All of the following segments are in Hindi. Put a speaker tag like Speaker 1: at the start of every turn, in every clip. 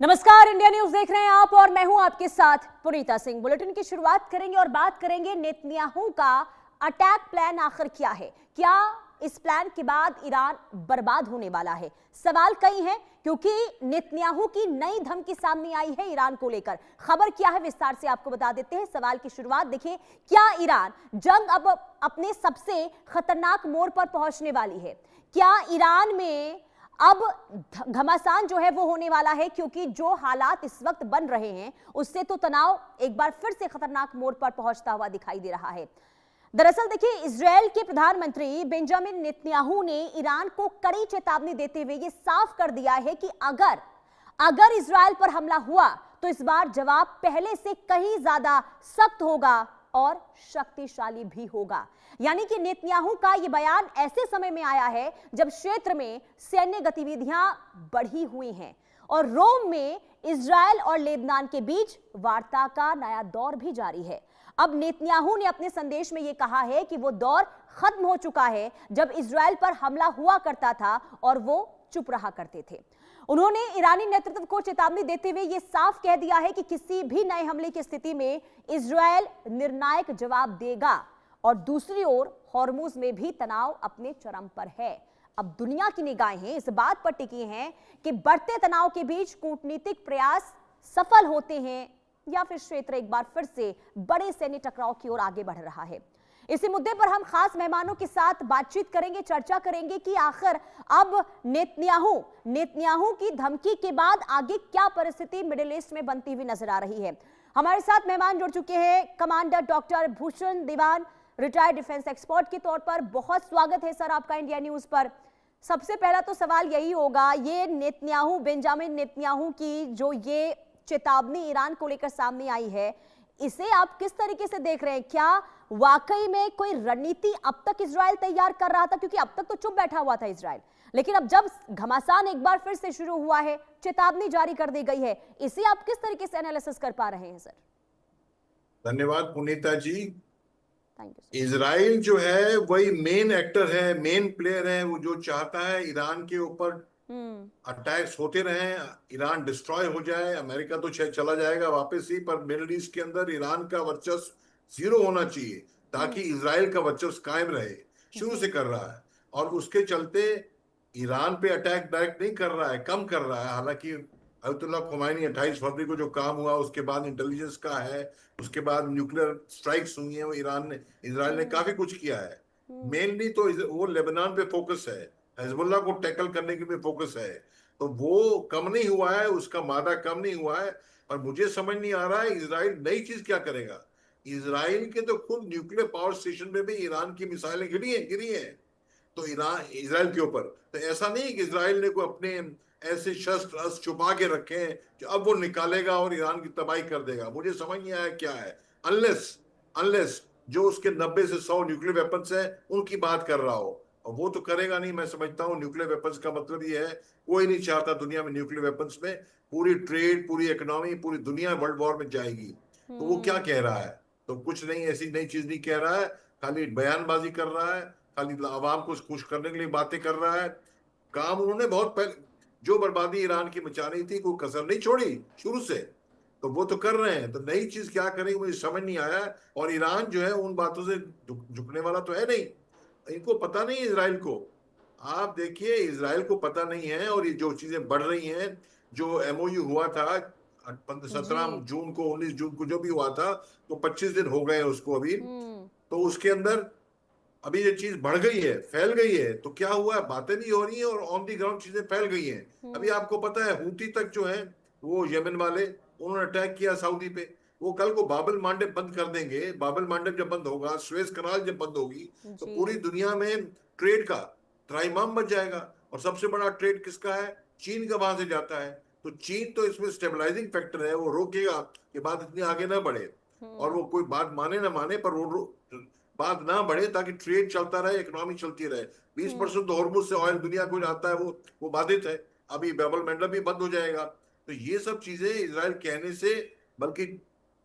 Speaker 1: नमस्कार, इंडिया न्यूज देख रहे हैं आप और मैं हूं आपके साथ पुनीता सिंह। बुलेटिन की शुरुआत करेंगे और बात करेंगे नेतन्याहू का अटैक प्लान आखिर क्या है। क्या इस प्लान के बाद ईरान बर्बाद होने वाला है? सवाल कई हैं क्योंकि नेतन्याहू की नई धमकी सामने आई है ईरान को लेकर। खबर क्या है विस्तार से आपको बता देते हैं। सवाल की शुरुआत देखिए, क्या ईरान जंग अब अपने सबसे खतरनाक मोड़ पर पहुंचने वाली है? क्या ईरान में अब घमासान जो है वो होने वाला है? क्योंकि जो हालात इस वक्त बन रहे हैं उससे तो तनाव एक बार फिर से खतरनाक मोड़ पर पहुंचता हुआ दिखाई दे रहा है। दरअसल देखिए, इजराइल के प्रधानमंत्री बेंजामिन नेतन्याहू ने ईरान को कड़ी चेतावनी देते हुए ये साफ कर दिया है कि अगर इजराइल पर हमला हुआ तो इस बार जवाब पहले से कहीं ज्यादा सख्त होगा और शक्तिशाली भी होगा। यानी कि नेतन्याहू का यह बयान ऐसे समय में आया है जब क्षेत्र में सैन्य गतिविधियां बढ़ी हुई हैं और रोम में इजराइल और लेबनान के बीच वार्ता का नया दौर भी जारी है। अब नेतन्याहू ने अपने संदेश में यह कहा है कि वो दौर खत्म हो चुका है जब इजराइल पर हमला हुआ करता था और वो चुप रहा करते थे। उन्होंने ईरानी नेतृत्व को चेतावनी देते हुए यह साफ कह दिया है कि किसी भी नए हमले की स्थिति में इजराइल निर्णायक जवाब देगा। और दूसरी ओर हॉर्मुज में भी तनाव अपने चरम पर है। अब दुनिया की निगाहें इस बात पर टिकी हैं कि बढ़ते तनाव के बीच कूटनीतिक प्रयास सफल होते हैं या फिर क्षेत्र एक बार फिर से बड़े सैन्य टकराव की ओर आगे बढ़ रहा है। इसी मुद्दे पर हम खास मेहमानों के साथ बातचीत करेंगे, चर्चा करेंगे कि आखिर अब नेतन्याहू की धमकी के बाद आगे क्या परिस्थिति मिडिल ईस्ट में बनती हुई नजर आ रही है। हमारे साथ मेहमान जुड़ चुके हैं कमांडर डॉक्टर भूषण दीवान, रिटायर्ड डिफेंस एक्सपर्ट के तौर पर। बहुत स्वागत है सर आपका इंडिया न्यूज पर। सबसे पहला तो सवाल यही होगा, ये बेंजामिन नेतन्याहू की जो ये चेतावनी ईरान को लेकर सामने आई है, इसे आप किस तरीके से देख रहे हैं? क्या वाकई में कोई रणनीति अब तक इजराइल तैयार कर रहा था? क्योंकि अब तक तो चुप बैठा हुआ था इजराइल, लेकिन अब जब घमासान एक बार फिर से शुरू हुआ है, चेतावनी जारी कर दी गई है, इसे आप किस तरीके से एनालिसिस कर पा रहे हैं सर?
Speaker 2: धन्यवाद Punita ji.
Speaker 1: Thank you.
Speaker 2: Israel जो है वही मेन एक्टर है, मेन प्लेयर है। वो जो चाहता है ईरान के ऊपर अटैक्स होते रहें, ईरान डिस्ट्रॉय हो जाए। अमेरिका तो चला जाएगा वापस ही, पर मिडिल ईस्ट के अंदर ईरान का वर्चस्व जीरो होना चाहिए ताकि इजराइल का वर्चस्व कायम रहे। शुरू से कर रहा है और उसके चलते ईरान पे अटैक डायरेक्ट नहीं कर रहा है, कम कर रहा है। हालांकि अयतुल्ला खुमैनी 28 फरवरी को जो काम हुआ उसके बाद इंटेलिजेंस का है, उसके बाद न्यूक्लियर स्ट्राइक्स हुई हैं, वो इजराइल ने काफी कुछ किया है। मेनली तो वो लेबनान पे फोकस है, हिजबुल्लाह को टैकल करने की भी फोकस है। तो वो कम नहीं हुआ है, उसका मादा कम नहीं हुआ है। पर मुझे समझ नहीं आ रहा है इजराइल नई चीज क्या करेगा। इजराइल के तो खुद न्यूक्लियर पावर स्टेशन में भी ईरान की मिसाइलें गिरी हैं तो इजराइल के ऊपर। तो ऐसा नहीं कि इजराइल ने कोई अपने ऐसे शस्त्र अस्त्र छुपा के रखे हैं कि अब वो निकालेगा और ईरान की तबाही कर देगा। मुझे समझ नहीं आया क्या है। अनलेस जो उसके 90 से 100 न्यूक्लियर वेपन्स हैं उनकी बात कर रहा हो, और वो तो करेगा नहीं। मैं समझता हूँ न्यूक्लियर वेपन्स का मतलब ये है, कोई नहीं चाहता दुनिया में न्यूक्लियर वेपन्स में पूरी ट्रेड, पूरी इकोनॉमी, पूरी दुनिया वर्ल्ड वॉर में जाएगी। तो वो क्या कह रहा है? तो कुछ नहीं, ऐसी नई चीज नहीं कह रहा है, खाली बयानबाजी कर रहा है, खाली आवाम को खुश करने के लिए बातें कर रहा है। काम उन्होंने बहुत पहले जो बर्बादी ईरान की मचा रही थी, कोई कसर नहीं छोड़ी शुरू से, तो वो तो कर रहे हैं। तो नई चीज क्या करेंगे मुझे समझ नहीं आया। और ईरान जो है उन बातों से झुकने वाला तो है नहीं। इनको पता नहीं है इजराइल को। आप देखिए, इजराइल को पता नहीं है। और ये जो चीजें बढ़ रही हैं, जो एमओयू हुआ था 17 जून को, 19 जून को जो भी हुआ था, तो 25 दिन हो गए उसको अभी। तो उसके अंदर अभी ये चीज बढ़ गई है, फैल गई है। तो क्या हुआ है, बातें नहीं हो रही हैं और ऑन दी ग्राउंड चीजें फैल गई हैं। अभी आपको पता है हूती तक जो है वो यमन वाले, उन्होंने अटैक किया सऊदी पे। वो कल को बाबल मांडव बंद कर देंगे। बाबल मांडव जब बंद होगा, सुएज कनाल जब बंद होगी, तो पूरी दुनिया में ट्रेड का त्राहिमाम बच जाएगा। और सबसे बड़ा ट्रेड किसका है? चीन का वहां से जाता है। तो चीन तो इसमें स्टेबलाइजिंग फैक्टर है, वो रोकेगा कि बात इतनी आगे ना बढ़े। और वो कोई बात माने ना माने, पर वो बात ना बढ़े ताकि ट्रेड चलता रहे, इकोनॉमी चलती रहे। 20% तो हॉर्मुज से ऑयल दुनिया को आता है, वो बाधित है। अभी बाबल मंडल भी बंद हो जाएगा। तो ये सब चीजें इजराइल कहने से, बल्कि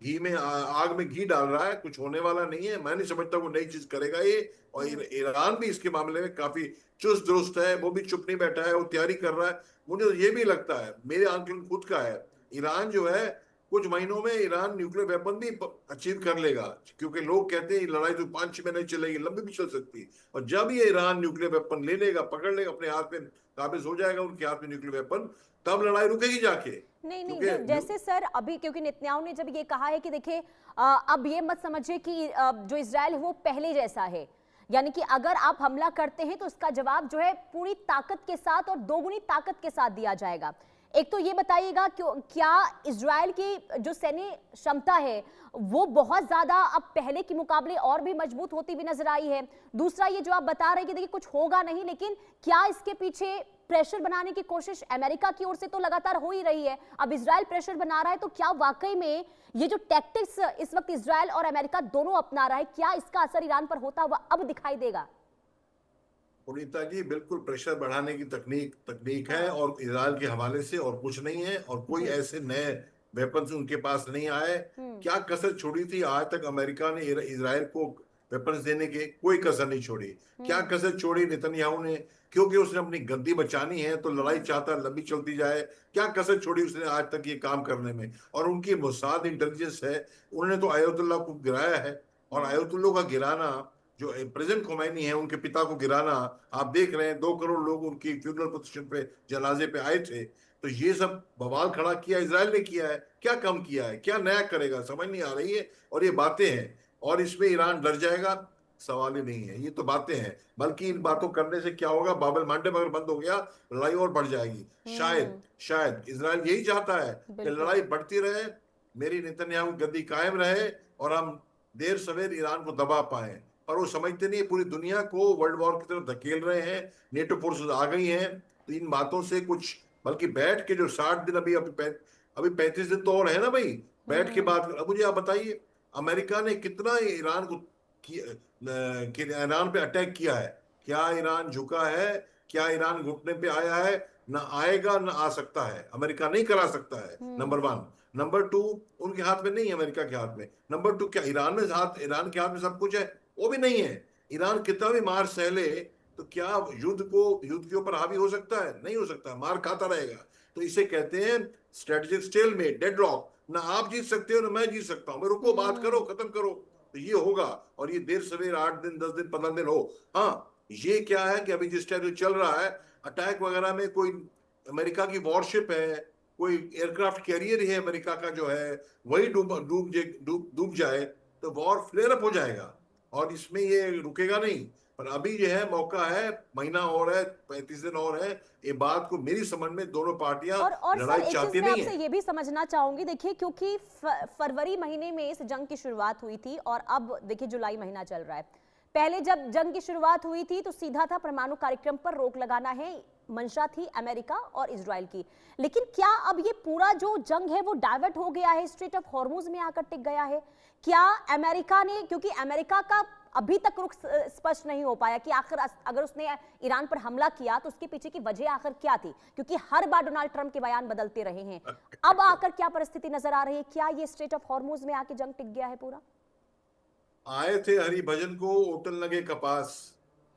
Speaker 2: घी में आग में घी डाल रहा है, कुछ होने वाला नहीं है। मैं नहीं समझता वो नई चीज करेगा ये। और ईरान भी इसके मामले में काफी चुस्त दुरुस्त है, वो भी चुप नहीं बैठा है, वो तैयारी कर रहा है। मुझे तो ये भी लगता है, मेरे आंकलन खुद का है, ईरान जो है कुछ महीनों में ईरान न्यूक्लियर वेपन भी अचीव कर लेगा। क्योंकि लोग कहते हैं ये लड़ाई तो 5-6 महीने चलेगी, लंबी भी चल सकती है। और जब ये ईरान न्यूक्लियर वेपन ले लेगा, पकड़ लेगा अपने हाथ में, काबिज हो जाएगा उनके हाथ में न्यूक्लियर वेपन, तब लड़ाई रुकेगी जाके।
Speaker 1: नहीं नहीं,
Speaker 2: क्योंकि
Speaker 1: जैसे सर अभी क्योंकि नेतन्याहू ने जब ये कहा है कि देखिए अब ये मत समझिए कि जो इजराइल है वो पहले जैसा है, यानी कि अगर आप हमला करते हैं तो उसका जवाब जो है पूरी ताकत के साथ और दोगुनी ताकत के साथ दिया जाएगा। एक तो ये बताइएगा क्या इजराइल की जो सैन्य क्षमता है वो बहुत ज्यादा अब पहले के मुकाबले और भी मजबूत होती हुई नजर आई है? दूसरा ये जो आप बता रहे हैं कि देखिए कुछ होगा नहीं, लेकिन क्या इसके पीछे प्रेशर बनाने की कोशिश अमेरिका की ओर से तो लगातार हो ही रही है, अब इजराइल प्रेशर बना रहा है, तो क्या वाकई में ये जो टैक्टिक्स इस वक्त इजराइल और अमेरिका दोनों अपना रहा है, क्या इसका असर ईरान पर होता हुआ अब दिखाई देगा?
Speaker 2: पुनीता जी, बिल्कुल प्रेशर बढ़ाने की तकनीक है, और इजराइल के हवाले से और कुछ नहीं है। और कोई
Speaker 1: जी।
Speaker 2: ऐसे नए वेपन्स उनके पास नहीं आए। क्या कसर छोड़ी थी आज तक अमेरिका ने इजराइल को वेपन्स देने के? कोई कसर नहीं छोड़ी। क्या कसर छोड़ी नेतन्याहू ने? क्योंकि उसने अपनी गद्दी बचानी है, तो लड़ाई चाहता है लंबी चलती जाए। क्या कसर छोड़ी उसने आज तक ये काम करने में? और उनकी मोसाद इंटेलिजेंस है, उन्होंने तो आयतुल्लाह को गिराया है। और आयतुल्लाह का गिराना, जो प्रेसिडेंट खोमैनी है उनके पिता को गिराना, आप देख रहे हैं 2 करोड़ लोग उनकी फ्यूनरल प्रोसेशन पे, जनाजे पे आए थे। तो ये सब बवाल खड़ा किया इजराइल ने किया है। क्या कम किया है, क्या नया करेगा, समझ नहीं आ रही है। और ये बातें हैं, और इसमें ईरान डर जाएगा, सवाल ही नहीं है। ये तो बातें हैं, बल्कि इन बातों करने से क्या होगा, बाबल मांडव अगर बंद हो गया, लड़ाई और बढ़ जाएगी। शायद शायद इजराइल यही चाहता है कि
Speaker 1: बिल्कुल।
Speaker 2: लड़ाई बढ़ती रहे, मेरी नेतन्याहू गद्दी कायम रहे, और हम देर सवेर ईरान को दबा पाए। और वो समझते नहीं, पूरी दुनिया को वर्ल्ड वॉर की तरफ धकेल रहे हैं। नेटो फोर्सेस आ गई हैं, तो इन बातों से कुछ, बल्कि बैठ के जो 60 दिन, अभी 35 दिन तो और है ना भाई, बैठ के बात। अब मुझे आप बताइए, अमेरिका ने कितना ईरान को कि ईरान पे अटैक किया है? क्या ईरान झुका है? क्या ईरान घुटने पे आया है? ना आएगा, ना आ सकता है। अमेरिका नहीं करा सकता है, नंबर वन। नंबर टू, उनके हाथ में नहीं है, अमेरिका के हाथ में। नंबर टू, क्या ईरान के हाथ में सब कुछ है? वो भी नहीं है। ईरान कितना भी मार सहले, तो क्या युद्ध के ऊपर हावी हो सकता है? नहीं हो सकता, मार खाता रहेगा। तो इसे कहते हैं स्ट्रेटेजिक स्टेलमेट, डेडलॉक। ना आप जीत सकते हो, ना मैं जीत सकता हूं। रुको, बात करो, खत्म करो। तो ये होगा, और ये देर सवेर 8 दिन, 10 दिन, 15 दिन हो। हाँ, ये क्या है कि अभी जिस टाइम चल रहा है, अटैक वगैरह में कोई अमेरिका की वॉरशिप है, कोई एयरक्राफ्ट कैरियर है अमेरिका का जो है, वही डूब जाए, तो वॉर फ्लेयर अप हो जाएगा। और इसमें ये रुकेगा नहीं। पर अभी जो है मौका है, महीना और है, 35 दिन और है। ये बात को मेरी समझ में दोनों पार्टियां
Speaker 1: और सर
Speaker 2: लड़ाई
Speaker 1: एक चीज
Speaker 2: चाहती
Speaker 1: मैं
Speaker 2: नहीं
Speaker 1: आपसे
Speaker 2: है।
Speaker 1: ये भी समझना चाहूंगी, देखिए क्योंकि फरवरी महीने में इस जंग की शुरुआत हुई थी और अब देखिए जुलाई महीना चल रहा है। पहले जब जंग की शुरुआत हुई थी तो सीधा था परमाणु कार्यक्रम पर रोक लगाना है, मंशा थी अमेरिका और इजराइल की। लेकिन क्या अब ये पूरा जो जंग है वो डाइवर्ट हो गया है, स्ट्रेट ऑफ हॉर्मुज में आकर टिक गया है? क्या अमेरिका ने, क्योंकि अमेरिका का अभी तक रुख स्पष्ट नहीं हो पाया कि आखिर अगर उसने ईरान पर हमला किया तो उसके पीछे की वजह आखिर क्या थी, क्योंकि हर बार डोनाल्ड ट्रंप के बयान बदलते रहे हैं। अब आकर क्या परिस्थिति नजर आ रही है? क्या ये स्ट्रेट ऑफ हॉर्मुज में आके जंग टिक गया है पूरा?
Speaker 2: आए थे हरिभजन को ओटल लगे कपास।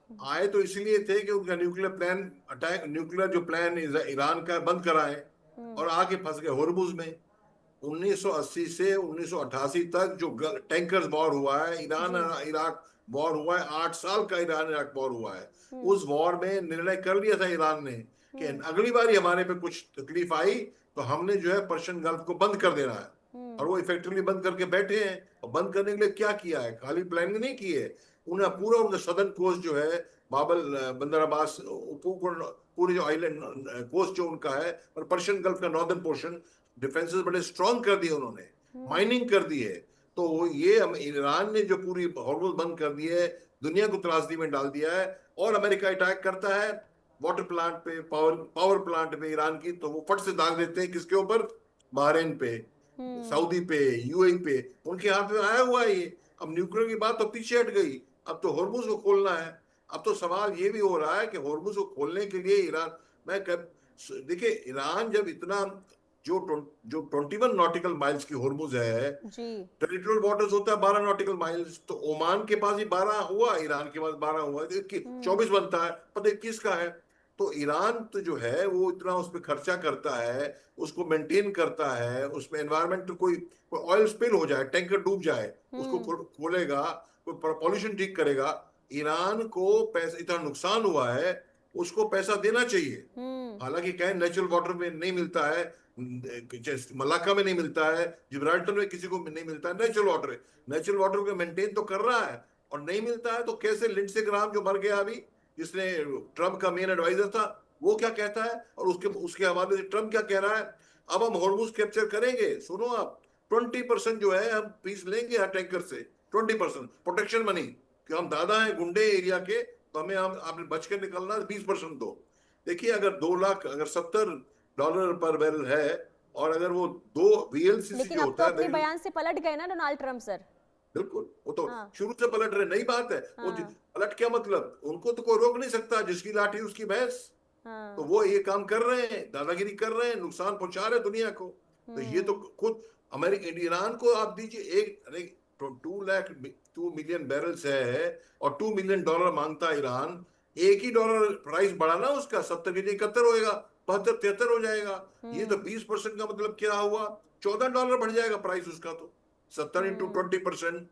Speaker 2: आए तो इसलिए थे कि उनका न्यूक्लियर जो प्लान ईरान का बंद कराए, और आके फंस गए होर्मुज में। 1980 से 1988 तक जो टैंकर्स वॉर हुआ है, ईरान
Speaker 1: जी।
Speaker 2: इराक वॉर हुआ है, 8 साल का ईरान इराक वॉर हुआ है। उस वॉर में निर्णय कर लिया था ईरान ने कि अगली बार हमारे पे कुछ तकलीफ आई, तो हमने जो है पर्शियन गल्फ को बंद कर देना है। और वो इफेक्टिवली बंद करके बैठे हैं। और बंद करने के लिए क्या किया है? खाली प्लानिंग नहीं की है, उन्हें पूरा उनका सदर्न कोस्ट जो है, बाबल, बंदर अब्बास, पूरे जो आइलैंड कोस्ट जो उनका है, और पर्शियन गल्फ का नॉर्दर्न पोर्शन, डिफेंसेस बड़े स्ट्रॉन्ग कर दिए उन्होंने, माइनिंग कर दी है। तो ये ईरान ने जो पूरी हॉर्मुज बंद कर दी है, दुनिया को त्रासदी में डाल दिया है। और अमेरिका अटैक करता है वाटर प्लांट पे, पावर प्लांट पे ईरान की, तो वो फट से दाग देते हैं किसके ऊपर? बहरीन पे, सऊदी पे, यूएई पे। उनके हाथ में आया हुआ है ये। अब न्यूक्लियर की बात तो पीछे हट गई, अब तो होर्मुज को खोलना है। अब तो सवाल ये भी हो रहा है कि होर्मुज को खोलने के लिए ईरान, मैं कब देखिए, ईरान जब इतना जो 21 नॉटिकल माइल्स की हॉर्मुज है,
Speaker 1: जी।
Speaker 2: टेरिटोरियल वाटर्स होता है 12 नॉटिकल माइल्स, तो ओमान के पास ही 12 हुआ, ईरान के पास 12 हुआ, 24 बनता है, पता 21 का है। तो ईरान तो जो है वो इतना उस पर खर्चा करता है, उसको मेंटेन करता है, उसमें एनवायरमेंट कोई ऑयल स्पिल हो जाए, टैंकर डूब जाए, उसको खोलेगा, कोई पॉल्यूशन ठीक करेगा। ईरान को पैसा, इतना नुकसान हुआ है, उसको पैसा देना चाहिए। हालांकि कहें नेचुरल वाटर में नहीं मिलता है, मलाक्का में नहीं मिलता है, जिब्राल्टर में किसी को नहीं मिलता है नेचुरल वाटर। नेचुरल वाटर को मेंटेन तो कर रहा है, और नहीं मिलता है तो कैसे? लिंडसे ग्राहम जो मर गया अभी, जिसने ट्रम्प का मेन एडवाइजर था, वो क्या कहता है, और उसके उसके हवाले से ट्रम्प क्या कह रहा है? अब हम हॉर्मुज कैप्चर करेंगे, सुनो आप, 20% जो है हम फीस लेंगे हर टैंकर से, 20% प्रोटेक्शन मनी, कि हम दादा हैं गुंडे एरिया के, तो हमें हम आपने बच के निकलना है, 20% दो। देखिए, अगर 2 लाख, अगर $70 पर बैरल है, और अगर वो 2 VLCC
Speaker 1: लेकिन
Speaker 2: जो
Speaker 1: अब तो
Speaker 2: होता है
Speaker 1: अपने बयान से पलट गए ना डोनाल्ड ट्रम्प सर।
Speaker 2: बिल्कुल, वो तो
Speaker 1: हाँ।
Speaker 2: शुरू से पलट रहे, नई बात है वो।
Speaker 1: हाँ।
Speaker 2: पलट क्या मतलब? उनको तो कोई रोक नहीं सकता, जिसकी लाठी उसकी भैंस। तो
Speaker 1: हाँ।
Speaker 2: वो ये काम कर रहे हैं, दादागिरी कर रहे हैं, नुकसान पहुंचा रहे हैं दुनिया को। तो ये तो खुद अमेरिका, ईरान को आप दीजिए एक, अरे 2 मिलियन बैरल्स है, और $2 मिलियन मांगता है ईरान। एक ही डॉलर प्राइस बढ़ाना उसका, 70 की 71 होएगा, 72 73 हो जाएगा। ये तो 20% का मतलब क्या हुआ? $14 बढ़ जाएगा प्राइस उसका। तो 70 × 20%,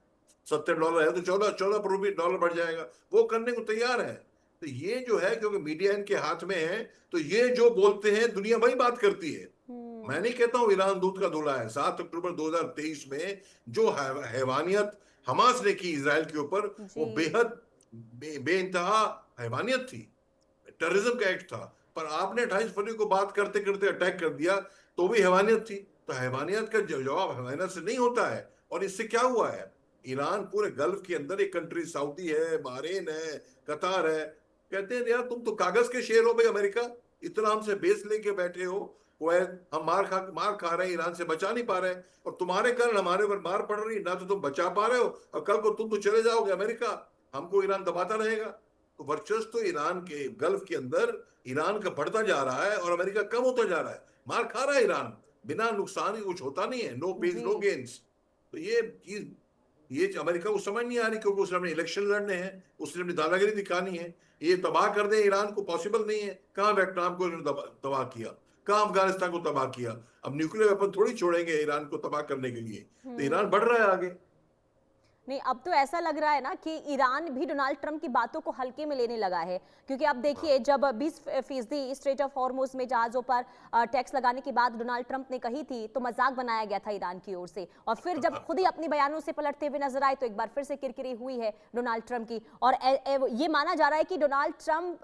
Speaker 2: $70 है तो 14 14 रुपये डॉलर बढ़ जाएगा। वो करने को तैयार है। तो ये जो है, क्योंकि मीडिया इनके हाथ में है, तो ये जो बोलते हैं दुनिया वही बात करती है। मैं नहीं कहता हूं ईरान दूध का धुला है। 7 अक्टूबर 2023 में जो हैवानियत हमास ने की इसराइल के ऊपर, वो
Speaker 1: जी।
Speaker 2: बेहद बेइंतहा हैवानियत थी, टेररिज्म का एक्ट था। पर आपने 28 फरवरी को बात करते करते अटैक कर दिया, तो भी हैवानियत थी। तो हैवानियत का जवाब हैवानियत से नहीं होता है। और इससे क्या हुआ है? ईरान पूरे गल्फ के अंदर एक कंट्री, सऊदी है, बहरीन है, कतार है, कहते हैं यार तुम तो कागज के शेर हो भाई, अमेरिका इतना हमसे बेस लेके बैठे हो, वो है, हम मार खा रहे हैं, ईरान से बचा नहीं पा रहे हैं, और तुम्हारे कारण हमारे ऊपर मार पड़ रही है, ना तो तुम बचा पा रहे हो, और कल को तुम तो चले जाओगे अमेरिका, हमको ईरान दबाता रहेगा। तो वर्चस्व तो ईरान के गल्फ के अंदर ईरान का बढ़ता जा रहा है, और अमेरिका कम होता जा रहा है। मार खा रहा है ईरान, बिना नुकसान के कुछ होता नहीं है, नो पेज
Speaker 1: जी।
Speaker 2: No gains. तो ये चीज, ये अमेरिका को समझ नहीं आ रही, क्योंकि उसने अपने इलेक्शन लड़ने हैं, उसने अपनी दादागिरी दिखानी है। ये तबाह कर दे ईरान को पॉसिबल नहीं है। कहाँ वियतनाम को तबाह किया, कहाँ अफगानिस्तान को तबाह किया। अब न्यूक्लियर वेपन थोड़ी छोड़ेंगे ईरान को तबाह करने के लिए। तो ईरान बढ़ रहा है आगे।
Speaker 1: नहीं, अब तो ऐसा लग रहा है ना कि ईरान भी डोनाल्ड ट्रंप की बातों को हल्के में लेने लगा है, क्योंकि अब देखिए जब 20% स्ट्रेट ऑफ हॉर्मुज में जहाजों पर टैक्स लगाने की बात डोनाल्ड ट्रंप ने कही थी, तो मजाक बनाया गया था ईरान की ओर से, और फिर जब खुद ही अपने बयानों से पलटते हुए नजर आए, तो एक बार फिर से किरकिरी हुई है डोनाल्ड ट्रंप की। और ये माना जा रहा है कि डोनाल्ड ट्रंप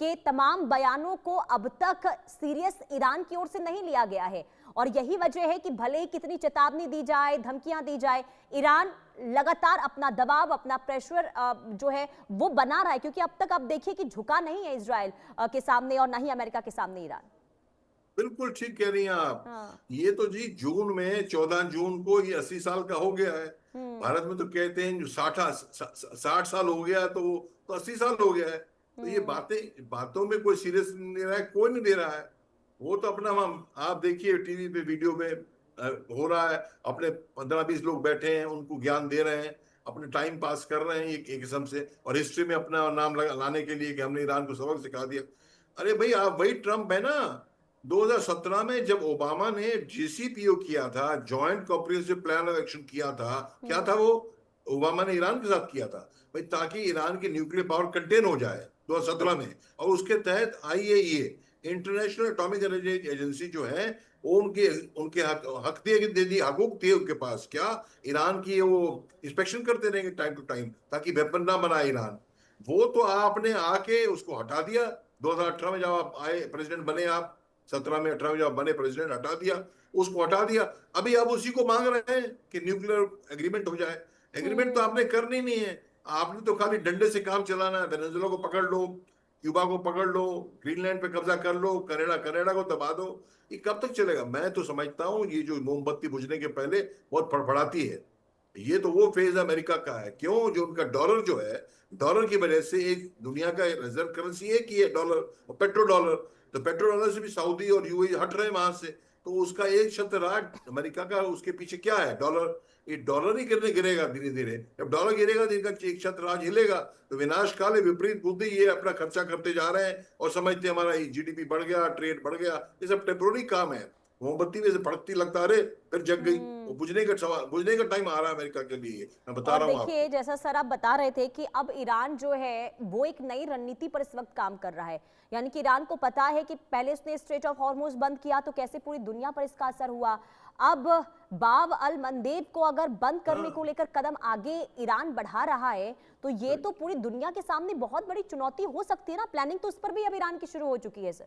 Speaker 1: के तमाम बयानों को अब तक सीरियस ईरान की ओर से नहीं लिया गया है, और यही वजह है कि भले ही कितनी चेतावनी दी जाए, धमकियां दी जाए, ईरान लगातार अपना दबाव, अपना प्रेशर जो है वो बना रहा है, क्योंकि अब तक आप देखिए कि झुका नहीं है इजराइल के सामने, और ना ही अमेरिका के सामने ईरान।
Speaker 2: बिल्कुल ठीक कह रही हैं आप।
Speaker 1: हाँ।
Speaker 2: ये तो जी जून में, 14 जून को ये 80 साल का हो गया है। भारत में तो कहते हैं जो 60 साल हो गया, तो वो तो 80 साल हो गया है। तो ये बातों में कोई सीरियस नहीं ले रहा है, कोई नहीं दे रहा है। वो तो अपना, हम आप देखिए टीवी पे वीडियो में हो रहा है, अपने 15-20 लोग बैठे हैं, उनको ज्ञान दे रहे हैं, अपने टाइम पास कर रहे हैं एक किस्म से, और हिस्ट्री में अपना नाम लाने के लिए कि हमने ईरान को सबक सिखा दिया। अरे भाई, आप वही ट्रम्प है ना। 2017 में जब ओबामा ने JCPO किया था, joint comprehensive plan of action किया था, क्या था वो? ओबामा ने ईरान के साथ किया था भाई, ताकि ईरान की न्यूक्लियर पावर कंटेन हो जाए 2017 में। और उसके तहत IAEA, international atomic energy agency जो है, वो उनके उनके हक दे दी, हकूक थे उनके पास, क्या? ईरान की वो इंस्पेक्शन करते रहेंगे टाइम टू टाइम, ताकि वेपन ना बनाए ईरान। वो तो आपने आके उसको हटा दिया 2018 में, जब आप आए प्रेसिडेंट बने आप, 17 में 18 में जब बने प्रेसिडेंट, हटा दिया, उसको हटा दिया। अभी आप उसी को मांग रहे हैं कि न्यूक्लियर एग्रीमेंट हो जाए। एग्रीमेंट तो आपने करनी नहीं है, आपने तो खाली डंडे से काम चलाना है। वेनेजुएला को पकड़ लो, क्यूबा को पकड़ लो, ग्रीनलैंड पे कब्जा कर लो, कनाडा कनाडा को दबा दो। ये कब तक चलेगा? मैं तो समझता हूँ ये जो मोमबत्ती बुझने के पहले बहुत फड़फड़ाती है। ये तो वो फेज अमेरिका का है। क्यों? जो उनका डॉलर जो है, डॉलर की वजह से एक दुनिया का रिजर्व करेंसी है कि ये डॉलर और पेट्रो डॉलर। तो पेट्रो डॉलर से भी सऊदी और UAE हट रहे हैं वहां से। तो उसका एक शतराज अमेरिका का उसके पीछे क्या है? डॉलर। ये डॉलर ही गिरेगा धीरे धीरे। जब डॉलर गिरेगा तो इनका एक शतराज हिलेगा। तो विनाश काल है, विपरीत बुद्धि, ये अपना खर्चा करते जा रहे हैं और समझते हैं हमारा जीडीपी बढ़ गया, ट्रेड बढ़ गया। ये सब टेम्पोररी काम है। मोमबत्ती में से भड़कती लगता, अरे फिर जग गई। वो बुझने का टाइम आ रहा है अमेरिका के लिए, मैं बता
Speaker 1: और
Speaker 2: रहा हूँ
Speaker 1: देखिए,
Speaker 2: आपको।
Speaker 1: जैसा सर आप बता रहे थे कि अब ईरान जो है वो एक नई रणनीति पर इस वक्त काम कर रहा है। यानी कि ईरान को पता है कि पहले उसने स्ट्रेट ऑफ हॉर्मुज बंद किया तो कैसे पूरी दुनिया पर इसका असर हुआ। अब बाब अल मंदेब को अगर बंद करने को लेकर कदम आगे ईरान बढ़ा रहा है तो ये तो पूरी दुनिया के सामने बहुत बड़ी चुनौती हो सकती है ना। प्लानिंग तो उस पर भी अब ईरान की शुरू हो चुकी है सर।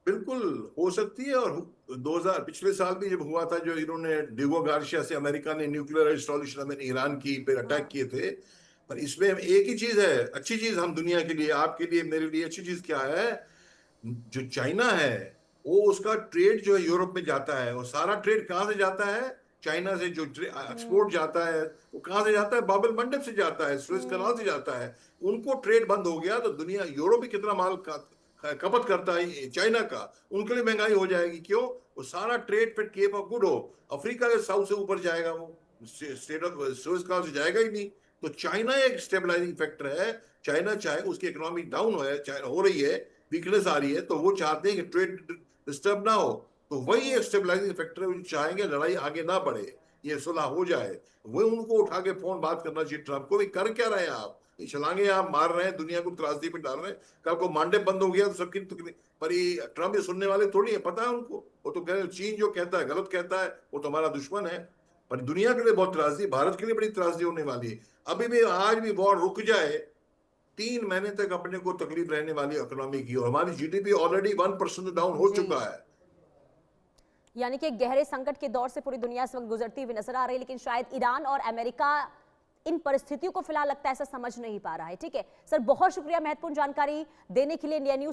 Speaker 2: बिल्कुल हो सकती है। और 2000 पिछले साल भी जब हुआ था, जो इन्होंने डिगो गार्शिया से अमेरिका ने न्यूक्लियर इंस्टॉलेशन में ईरान की पे अटैक किए थे। पर इसमें एक ही चीज है, अच्छी चीज हम दुनिया के लिए, आपके लिए, मेरे लिए अच्छी चीज क्या है? जो चाइना है वो, उसका ट्रेड जो है यूरोप में जाता है, वो सारा ट्रेड कहाँ से जाता है? चाइना से। जो एक्सपोर्ट जाता है वो कहाँ से जाता है? बाबल मंडप से जाता है, सुएज कनाल से जाता है। उनको ट्रेड बंद हो गया तो दुनिया, यूरोप भी कितना माल खपत करता है चाइना का, उनके लिए महंगाई हो जाएगी। क्यों? वो सारा ट्रेड फिर केप ऑफ गुड हो, अफ्रीका के साउथ से ऊपर जाएगा, वो स्टेट ऑफ सुएज कनाल से जाएगा ही नहीं। तो चाइना एक स्टेबलाइजिंग फैक्टर है। चाइना चाहे उसकी इकोनॉमी डाउन हो रही है, वीकनेस आ रही है, तो वो चाहते हैं कि ट्रेड डिस्टर्ब ना हो। तो वही एक स्टेबलाइजिंग फैक्टर है। वो चाहेंगे लड़ाई आगे ना बढ़े, ये सुलह हो जाए। वो उनको उठा के फोन बात करना चाहिए ट्रम्प को भी, कर क्या रहे हैं आप? ये छलांगे आप मार रहे हैं, दुनिया को त्रासदी पे डाल रहे हैं। कल को मांडे बंद हो गया तो सबकी पर ये ट्रम्प ये सुनने वाले थोड़ी है, पता है उनको। वो तो कह रहे चीन जो कहता है गलत कहता है, वो तो हमारा दुश्मन है। पर दुनिया के लिए बहुत त्रासदी, भारत के लिए बड़ी त्रासदी होने वाली है। अभी भी आज भी वॉर रुक जाए, 3 महीने तक अपने को तकलीफ रहने वाली इकोनॉमी की। और हमारी जीडीपी ऑलरेडी 1% डाउन हो
Speaker 1: जी,
Speaker 2: चुका है।
Speaker 1: यानी कि एक गहरे संकट के दौर से पूरी दुनिया इस वक्त गुजरती हुई नजर आ रही है, लेकिन शायद ईरान और अमेरिका इन परिस्थितियों को फिलहाल लगता है ऐसा समझ नहीं पा रहा है। ठीक है सर, बहुत शुक्रिया महत्वपूर्ण जानकारी देने के लिए इंडिया न्यूज